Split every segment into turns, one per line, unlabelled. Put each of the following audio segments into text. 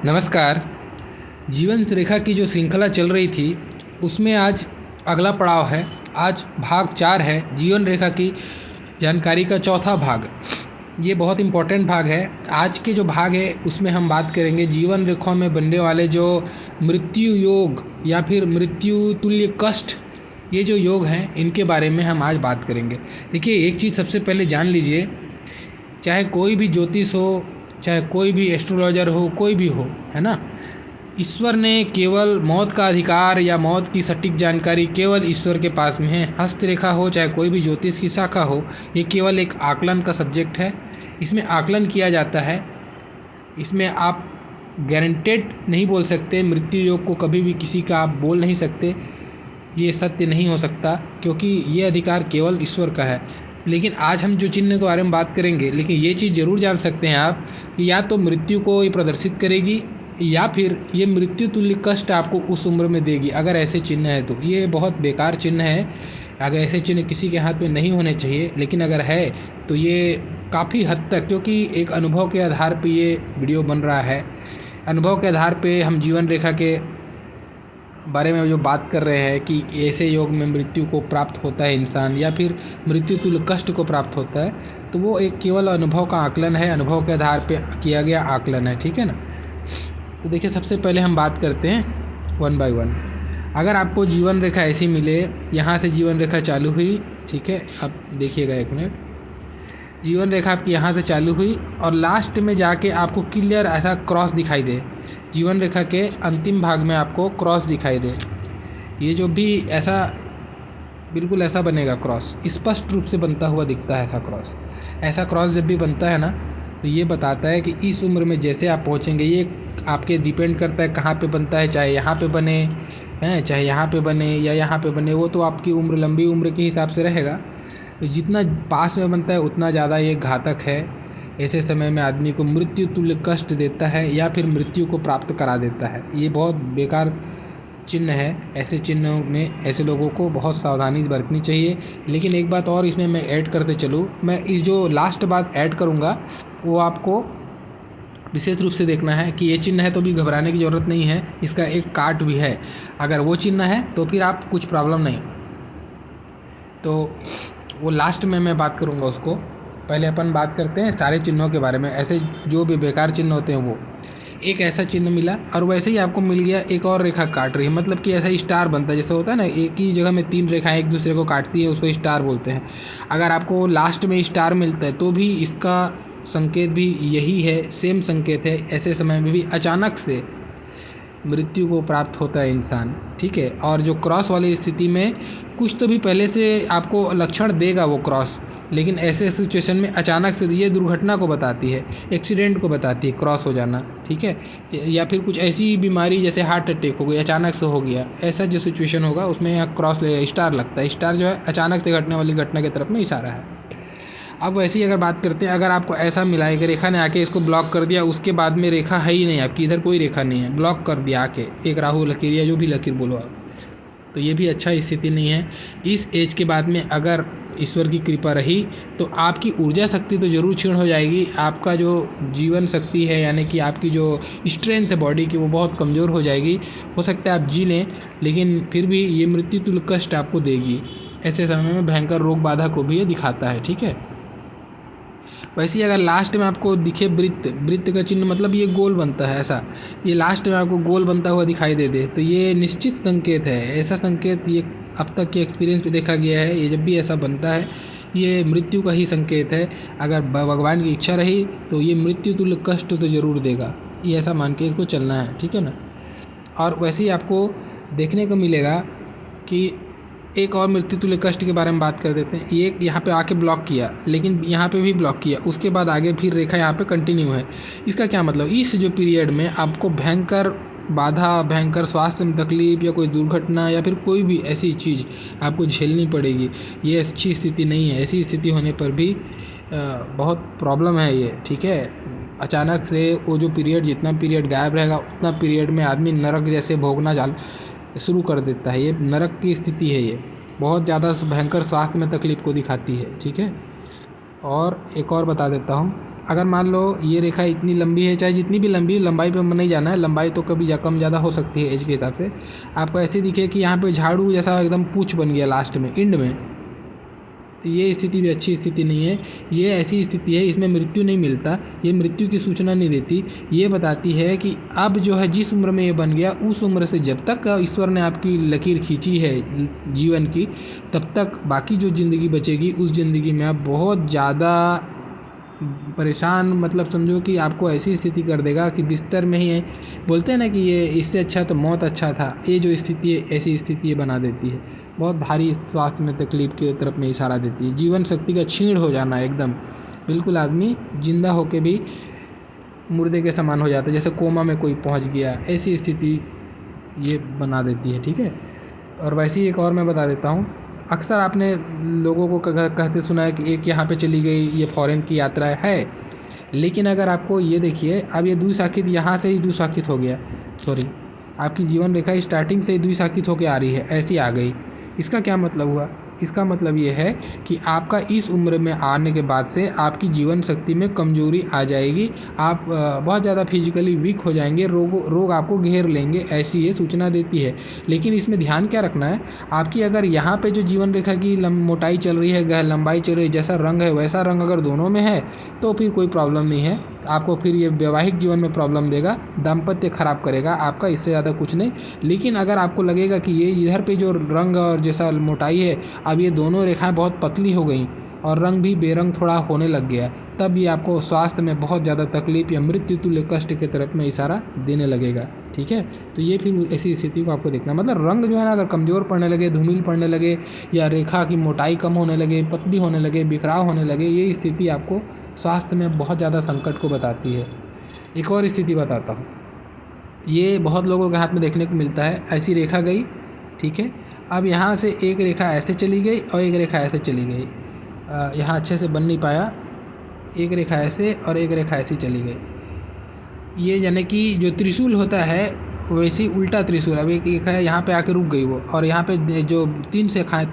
नमस्कार। जीवन रेखा की जो श्रृंखला चल रही थी उसमें आज अगला पड़ाव है। आज भाग 4 है, जीवन रेखा की जानकारी का चौथा भाग। ये बहुत इम्पोर्टेंट भाग है। आज के जो भाग है उसमें हम बात करेंगे जीवन रेखाओं में बनने वाले जो मृत्यु योग या फिर मृत्यु तुल्य कष्ट, ये जो योग हैं इनके बारे में हम आज बात करेंगे। देखिए, एक चीज़ सबसे पहले जान लीजिए, चाहे कोई भी ज्योतिष हो, चाहे कोई भी एस्ट्रोलॉजर हो, कोई भी हो, है ना, ईश्वर ने केवल मौत का अधिकार या मौत की सटीक जानकारी केवल ईश्वर के पास में है। हस्तरेखा हो चाहे कोई भी ज्योतिष की शाखा हो, ये केवल एक आकलन का सब्जेक्ट है। इसमें आकलन किया जाता है। इसमें आप गारंटेड नहीं बोल सकते। मृत्यु योग को कभी भी किसी का आप बोल नहीं सकते, ये सत्य नहीं हो सकता, क्योंकि ये अधिकार केवल ईश्वर का है। लेकिन आज हम जो चिन्ह के बारे में बात करेंगे, लेकिन ये चीज़ ज़रूर जान सकते हैं आप कि या तो मृत्यु को ये प्रदर्शित करेगी या फिर ये मृत्यु तुल्य कष्ट आपको उस उम्र में देगी। अगर ऐसे चिन्ह है तो ये बहुत बेकार चिन्ह है। अगर ऐसे चिन्ह किसी के हाथ में नहीं होने चाहिए, लेकिन अगर है तो ये काफ़ी हद तक, क्योंकि एक अनुभव के आधार पे ये वीडियो बन रहा है, अनुभव के आधार पे हम जीवन रेखा के बारे में जो बात कर रहे हैं कि ऐसे योग में मृत्यु को प्राप्त होता है इंसान या फिर मृत्यु तुल्य कष्ट को प्राप्त होता है, तो वो एक केवल अनुभव का आकलन है, अनुभव के आधार पे किया गया आकलन है, ठीक है ना। तो देखिए, सबसे पहले हम बात करते हैं 1 बाय 1। अगर आपको जीवन रेखा ऐसी मिले, यहाँ से जीवन रेखा चालू हुई, ठीक है, अब देखिएगा 1 मिनट। जीवन रेखा आपकी यहाँ से चालू हुई और लास्ट में जाके आपको क्लियर ऐसा क्रॉस दिखाई दे, जीवन रेखा के अंतिम भाग में आपको क्रॉस दिखाई दे, ये जो भी ऐसा बिल्कुल ऐसा बनेगा, क्रॉस स्पष्ट रूप से बनता हुआ दिखता है। ऐसा क्रॉस जब भी बनता है ना, तो ये बताता है कि इस उम्र में जैसे आप पहुँचेंगे, ये आपके डिपेंड करता है कहाँ पे बनता है, चाहे यहाँ पे बने हैं, चाहे यहाँ पे बने या यहाँ पे बने, वो तो आपकी उम्र, लंबी उम्र के हिसाब से रहेगा। तो जितना पास में बनता है उतना ज़्यादा ये घातक है। ऐसे समय में आदमी को मृत्यु तुल्य कष्ट देता है या फिर मृत्यु को प्राप्त करा देता है। ये बहुत बेकार चिन्ह है। ऐसे चिन्हों में ऐसे लोगों को बहुत सावधानी बरतनी चाहिए। लेकिन एक बात और इसमें मैं ऐड करते चलूँ, मैं इस जो लास्ट बात ऐड करूँगा वो आपको विशेष रूप से देखना है कि ये चिन्ह है तो भी घबराने की ज़रूरत नहीं है। इसका एक काट भी है। अगर वो चिन्ह है तो फिर आप कुछ प्रॉब्लम नहीं, तो वो लास्ट में मैं बात करूँगा उसको। पहले अपन बात करते हैं सारे चिन्हों के बारे में। ऐसे जो भी बेकार चिन्ह होते हैं, वो एक ऐसा चिन्ह मिला और वैसे ही आपको मिल गया एक और रेखा काट रही है, मतलब कि ऐसा स्टार बनता है। जैसे होता है ना, एक ही जगह में 3 रेखाएं एक दूसरे को काटती है, उसको स्टार बोलते हैं। अगर आपको लास्ट में स्टार मिलता है तो भी इसका संकेत भी यही है, सेम संकेत है। ऐसे समय में भी अचानक से मृत्यु को प्राप्त होता है इंसान, ठीक है। और जो क्रॉस वाली स्थिति में कुछ तो भी पहले से आपको लक्षण देगा वो क्रॉस, लेकिन ऐसे सिचुएशन में अचानक से ये दुर्घटना को बताती है, एक्सीडेंट को बताती है क्रॉस हो जाना, ठीक है। या फिर कुछ ऐसी बीमारी जैसे हार्ट अटैक हो गई, अचानक से हो गया, ऐसा जो सिचुएशन होगा उसमें यहाँ क्रॉस ले स्टार लगता है। स्टार जो है अचानक से घटने वाली घटना की तरफ में इशारा है। अब वैसे ही अगर बात करते हैं, अगर आपको ऐसा मिला है कि रेखा ने आके इसको ब्लॉक कर दिया, उसके बाद में रेखा है ही नहीं आपकी, इधर कोई रेखा नहीं है, ब्लॉक कर दिया आके, एक राहु लकीर या जो भी लकीर बोलो आप, तो ये भी अच्छा स्थिति नहीं है। इस एज के बाद में अगर ईश्वर की कृपा रही तो आपकी ऊर्जा शक्ति तो ज़रूर क्षीण हो जाएगी। आपका जो जीवन शक्ति है, यानी कि आपकी जो स्ट्रेंथ है बॉडी की, वो बहुत कमज़ोर हो जाएगी। हो सकता है आप जी लें, लेकिन फिर भी ये मृत्यु तुल्य कष्ट आपको देगी। ऐसे समय में भयंकर रोग बाधा को भी ये दिखाता है, ठीक है। वैसे ही अगर लास्ट में आपको दिखे वृत्त का चिन्ह, मतलब ये गोल बनता है ऐसा, ये लास्ट में आपको गोल बनता हुआ दिखाई दे तो ये निश्चित संकेत है। ऐसा संकेत ये अब तक के एक्सपीरियंस पे देखा गया है। ये जब भी ऐसा बनता है ये मृत्यु का ही संकेत है। अगर भगवान की इच्छा रही तो ये मृत्यु तुल्य कष्ट तो ज़रूर देगा, ये ऐसा मान के इसको चलना है, ठीक है ना। और वैसे ही आपको देखने को मिलेगा कि एक और मृत्यु तुल्य कष्ट के बारे में बात कर देते हैं। ये यहाँ पे आके ब्लॉक किया, लेकिन यहाँ पे भी ब्लॉक किया, उसके बाद आगे फिर रेखा यहाँ पे कंटिन्यू है। इसका क्या मतलब, इस जो पीरियड में आपको भयंकर बाधा, भयंकर स्वास्थ्य में तकलीफ या कोई दुर्घटना या फिर कोई भी ऐसी चीज़ आपको झेलनी पड़ेगी। ये अच्छी स्थिति नहीं है। ऐसी स्थिति होने पर भी बहुत प्रॉब्लम है ये, ठीक है। अचानक से वो जो पीरियड, जितना पीरियड गायब रहेगा उतना पीरियड में आदमी नरक जैसे भोगना शुरू कर देता है। ये नरक की स्थिति है। ये बहुत ज़्यादा भयंकर स्वास्थ्य में तकलीफ को दिखाती है, ठीक है। और एक और बता देता हूँ अगर मान लो ये रेखा इतनी लंबी है, चाहे जितनी भी लंबी, लंबाई पे नहीं जाना है, लंबाई तो कभी कम ज़्यादा हो सकती है एज के हिसाब से। आपको ऐसे दिखे कि यहाँ पे झाड़ू जैसा एकदम पूँछ बन गया लास्ट में, एंड में, तो ये स्थिति भी अच्छी स्थिति नहीं है। ये ऐसी स्थिति है, इसमें मृत्यु नहीं मिलता, ये मृत्यु की सूचना नहीं देती। ये बताती है कि अब जो है जिस उम्र में ये बन गया, उस उम्र से जब तक ईश्वर ने आपकी लकीर खींची है जीवन की, तब तक बाकी जो ज़िंदगी बचेगी उस ज़िंदगी में आप बहुत ज़्यादा परेशान, मतलब समझो कि आपको ऐसी स्थिति कर देगा कि बिस्तर में ही है। बोलते हैं ना कि ये इससे अच्छा तो मौत अच्छा था, ये जो स्थिति है ऐसी स्थिति ये बना देती है, बहुत भारी स्वास्थ्य में तकलीफ की तरफ में इशारा देती है। जीवन शक्ति का क्षीण हो जाना एकदम, बिल्कुल आदमी जिंदा होके भी मुर्दे के समान हो जाता है, जैसे कोमा में कोई पहुंच गया, ऐसी स्थिति ये बना देती है। ठीक है, और वैसे ही एक और मैं बता देता हूँ। अक्सर आपने लोगों को कहते सुना है कि एक यहाँ पे चली गई, ये फॉरेन की यात्रा है। लेकिन अगर आपको ये देखिए, अब ये द्विशाखित यहाँ से ही द्विशाखित हो गया, सॉरी, आपकी जीवन रेखा स्टार्टिंग से ही द्विशाखित होकर आ रही है, ऐसी आ गई। इसका क्या मतलब हुआ? इसका मतलब ये है कि आपका इस उम्र में आने के बाद से आपकी जीवन शक्ति में कमजोरी आ जाएगी, आप बहुत ज़्यादा फिजिकली वीक हो जाएंगे, रोग आपको घेर लेंगे, ऐसी ये सूचना देती है। लेकिन इसमें ध्यान क्या रखना है, आपकी अगर यहाँ पे जो जीवन रेखा की मोटाई चल रही है, लंबाई चल रही है, जैसा रंग है वैसा रंग अगर दोनों में है तो फिर कोई प्रॉब्लम नहीं है। आपको फिर ये वैवाहिक जीवन में प्रॉब्लम देगा, दाम्पत्य खराब करेगा आपका, इससे ज़्यादा कुछ नहीं। लेकिन अगर आपको लगेगा कि ये इधर पे जो रंग और जैसा मोटाई है, अब ये दोनों रेखाएं बहुत पतली हो गई और रंग भी बेरंग थोड़ा होने लग गया, तब ये आपको स्वास्थ्य में बहुत ज़्यादा तकलीफ या मृत्यु तुल्य कष्ट के तरफ में इशारा देने लगेगा। ठीक है, तो ये फिर ऐसी स्थिति को आपको देखना, मतलब रंग जो है ना अगर कमज़ोर पड़ने लगे, धूमिल पड़ने लगे, या रेखा की मोटाई कम होने लगे, पतली होने लगे, बिखराव होने लगे, ये स्थिति आपको स्वास्थ्य में बहुत ज़्यादा संकट को बताती है। एक और स्थिति बताता हूँ, ये बहुत लोगों के हाथ में देखने को मिलता है। ऐसी रेखा गई, ठीक है, अब यहाँ से एक रेखा ऐसे चली गई और एक रेखा ऐसे चली गई, यहाँ अच्छे से बन नहीं पाया, एक रेखा ऐसे और एक रेखा ऐसी चली गई। ये यानी कि जो त्रिशूल होता है वैसे ही उल्टा त्रिशूल, अब एक रेखा यहाँ पे आके रुक गई वो, और यहाँ पे जो तीन शाखाएं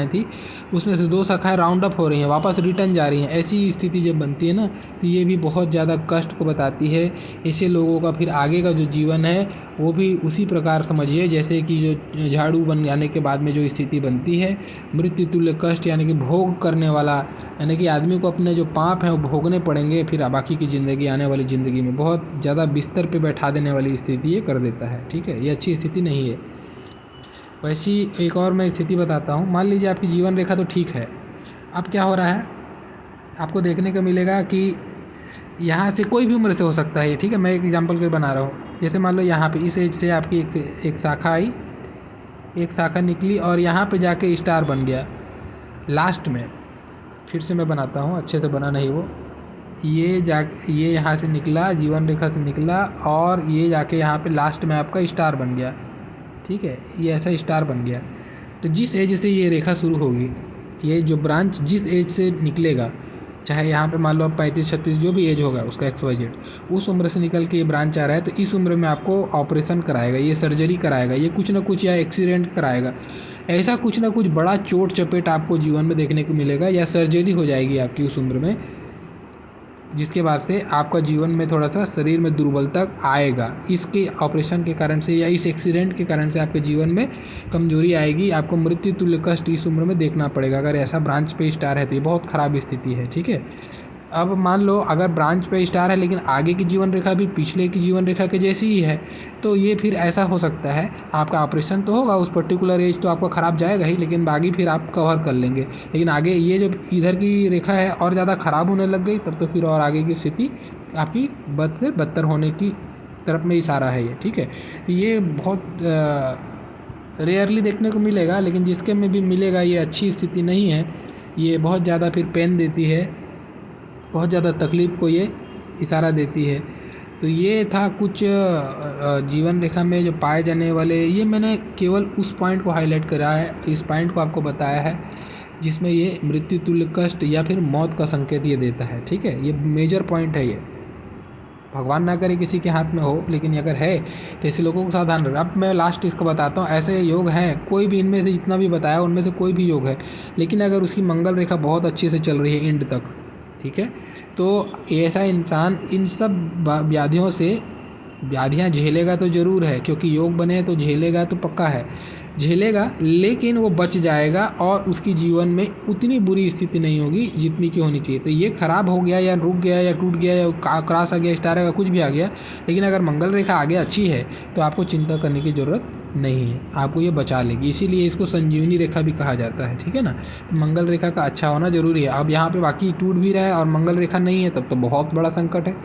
थी उसमें से 2 शाखाएं राउंड अप हो रही हैं, वापस रिटर्न जा रही हैं। ऐसी स्थिति जब बनती है ना, तो ये भी बहुत ज़्यादा कष्ट को बताती है। ऐसे लोगों का फिर आगे का जो जीवन है वो भी उसी प्रकार समझिए जैसे कि जो झाड़ू बन जाने के बाद में जो स्थिति बनती है, मृत्यु तुल्य कष्ट, यानी कि भोग करने वाला, यानी कि आदमी को अपने जो पाप हैं वो भोगने पड़ेंगे फिर बाकी की ज़िंदगी, आने वाली ज़िंदगी में बहुत ज़्यादा बिस्तर पे बैठा देने वाली स्थिति ये कर देता है। ठीक है, ये अच्छी स्थिति नहीं है। वैसी एक और मैं स्थिति बताता हूँ। मान लीजिए आपकी जीवन रेखा तो ठीक है, अब क्या हो रहा है, आपको देखने को मिलेगा कि यहाँ से कोई भी उम्र से हो सकता है ये, ठीक है, मैं एक एग्जांपल के बना रहा हूँ। जैसे मान लो यहाँ पे इस एज से आपकी एक शाखा आई, एक शाखा निकली और यहाँ पे जाके स्टार बन गया लास्ट में। फिर से मैं बनाता हूँ, अच्छे से बना नहीं वो, ये यहाँ से निकला, जीवन रेखा से निकला और ये जाके यहाँ पे लास्ट में आपका स्टार बन गया। ठीक है, ये ऐसा स्टार बन गया। तो जिस एज से ये रेखा शुरू होगी, ये जो ब्रांच जिस एज से निकलेगा, चाहे यहाँ पे मान लो 35-36 जो भी एज होगा उसका XYZ, उस उम्र से निकल के ये ब्रांच आ रहा है, तो इस उम्र में आपको ऑपरेशन कराएगा, ये सर्जरी कराएगा, ये कुछ ना कुछ या एक्सीडेंट कराएगा, ऐसा कुछ ना कुछ बड़ा चोट चपेट आपको जीवन में देखने को मिलेगा, या सर्जरी हो जाएगी आपकी उस उम्र में, जिसके बाद से आपका जीवन में थोड़ा सा शरीर में दुर्बलता आएगा। इसके ऑपरेशन के कारण से या इस एक्सीडेंट के कारण से आपके जीवन में कमजोरी आएगी, आपको मृत्यु तुल्य कष्ट इस उम्र में देखना पड़ेगा। अगर ऐसा ब्रांच पे स्टार है तो ये बहुत ख़राब स्थिति है। ठीक है, अब मान लो अगर ब्रांच पे स्टार है लेकिन आगे की जीवन रेखा भी पिछले की जीवन रेखा के जैसी ही है, तो ये फिर ऐसा हो सकता है, आपका ऑपरेशन तो होगा, उस पर्टिकुलर एज तो आपका ख़राब जाएगा ही, लेकिन बाकी फिर आप कवर कर लेंगे। लेकिन आगे ये जो इधर की रेखा है और ज़्यादा ख़राब होने लग गई, तब तो फिर और आगे की स्थिति आपकी बद से बदतर होने की तरफ में इशारा है ये। ठीक है, तो ये बहुत रेयरली देखने को मिलेगा, लेकिन जिसके में भी मिलेगा ये अच्छी स्थिति नहीं है, ये बहुत ज़्यादा फिर पेन देती है, बहुत ज़्यादा तकलीफ़ को ये इशारा देती है। तो ये था कुछ जीवन रेखा में जो पाए जाने वाले, ये मैंने केवल उस पॉइंट को हाईलाइट करा है, इस पॉइंट को आपको बताया है जिसमें ये मृत्यु तुल्य कष्ट या फिर मौत का संकेत ये देता है। ठीक है, ये मेजर पॉइंट है, ये भगवान ना करे किसी के हाथ में हो, लेकिन अगर है तो ऐसे लोगों को सावधान रहे। अब मैं लास्ट इसको बताता हूँ, ऐसे योग हैं, कोई भी इनमें से जितना भी बताया उनमें से कोई भी योग है, लेकिन अगर उसकी मंगल रेखा बहुत अच्छे से चल रही है एंड तक, ठीक है, तो ऐसा इंसान इन सब व्याधियाँ झेलेगा तो ज़रूर है, क्योंकि योग बने तो झेलेगा तो पक्का है, झेलेगा, लेकिन वो बच जाएगा और उसकी जीवन में उतनी बुरी स्थिति नहीं होगी जितनी की होनी चाहिए। तो ये ख़राब हो गया या रुक गया या टूट गया या क्रॉस आ गया, स्टार आ गया, कुछ भी आ गया, लेकिन अगर मंगल रेखा आगे अच्छी है तो आपको चिंता करने की ज़रूरत नहीं है, आपको ये बचा लेगी। इसीलिए इसको संजीवनी रेखा भी कहा जाता है, ठीक है ना। तो मंगल रेखा का अच्छा होना ज़रूरी है। अब यहाँ पे बाकी टूट भी रहा है और मंगल रेखा नहीं है, तब तो बहुत बड़ा संकट है।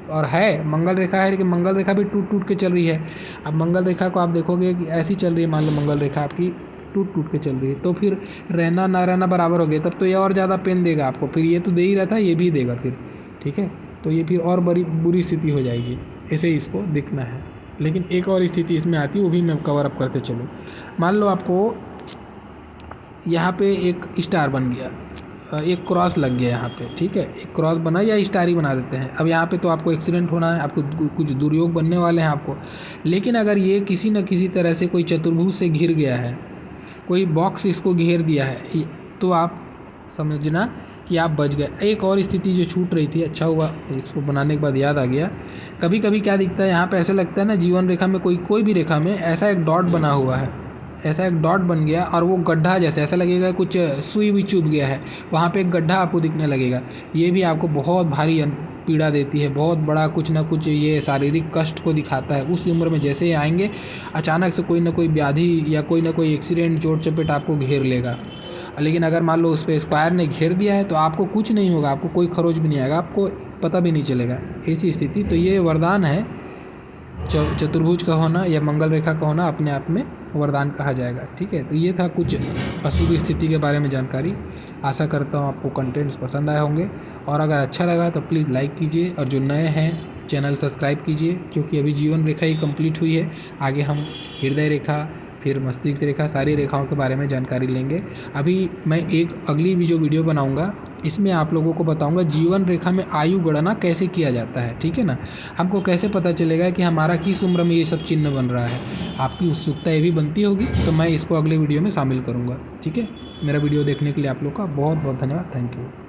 और है मंगल रेखा है, लेकिन मंगल रेखा भी टूट टूट के चल रही है। अब मंगल रेखा को आप देखोगे कि ऐसी चल रही है, मान लो मंगल रेखा आपकी टूट टूट के चल रही है, तो फिर रहना ना रहना बराबर हो गया, तब तो ये और ज़्यादा पेन देगा आपको। फिर ये तो दे ही रहा था, ये भी देगा फिर, ठीक है। तो ये फिर और बड़ी बुरी स्थिति हो जाएगी, ऐसे ही इसको दिखना है। लेकिन एक और स्थिति इसमें आती है, वो भी मैं कवर अप करते चलूँ। मान लो आपको यहाँ पे एक स्टार बन गया, एक क्रॉस लग गया यहाँ पे, ठीक है, एक क्रॉस बना या स्टार ही बना देते हैं। अब यहाँ पे तो आपको एक्सीडेंट होना है, आपको कुछ दुर्योग बनने वाले हैं आपको। लेकिन अगर ये किसी न किसी तरह से कोई चतुर्भुज से घिर गया है, कोई बॉक्स इसको घेर दिया है, तो आप समझना कि आप बच गए। एक और स्थिति जो छूट रही थी, अच्छा हुआ इसको बनाने के बाद याद आ गया। कभी कभी क्या दिखता है यहाँ पे, ऐसे लगता है ना जीवन रेखा में कोई भी रेखा में ऐसा एक डॉट बना हुआ है, ऐसा एक डॉट बन गया और वो गड्ढा जैसे ऐसा लगेगा कुछ सुई हुई चुभ गया है, वहाँ पे एक गड्ढा आपको दिखने लगेगा। ये भी आपको बहुत भारी पीड़ा देती है, बहुत बड़ा कुछ ना कुछ ये शारीरिक कष्ट को दिखाता है। उस उम्र में जैसे ही आएंगे, अचानक से कोई ना कोई व्याधि या कोई ना कोई एक्सीडेंट, चोट चपेट आपको घेर लेगा। लेकिन अगर मान लो उस पर स्क्वायर ने घेर दिया है तो आपको कुछ नहीं होगा, आपको कोई खरोच भी नहीं आएगा, आपको पता भी नहीं चलेगा, ऐसी स्थिति। तो ये वरदान है, चतुर्भुज का होना या मंगल रेखा का होना अपने आप में वरदान कहा जाएगा, ठीक है। तो ये था कुछ अशुभ स्थिति के बारे में जानकारी। आशा करता हूँ आपको कंटेंट्स पसंद आए होंगे, और अगर अच्छा लगा तो प्लीज़ लाइक कीजिए, और जो नए हैं चैनल सब्सक्राइब कीजिए, क्योंकि अभी जीवन रेखा ही कंप्लीट हुई है। आगे हम हृदय रेखा, फिर मस्तिष्क रेखा, सारी रेखाओं के बारे में जानकारी लेंगे। अभी मैं एक अगली भी जो वीडियो बनाऊंगा, इसमें आप लोगों को बताऊंगा जीवन रेखा में आयु गणना कैसे किया जाता है, ठीक है ना। हमको कैसे पता चलेगा कि हमारा किस उम्र में ये सब चिन्ह बन रहा है। आपकी उत्सुकता ये भी बनती होगी, तो मैं इसको अगले वीडियो में शामिल करूँगा, ठीक है। मेरा वीडियो देखने के लिए आप लोग का बहुत बहुत धन्यवाद। Thank you.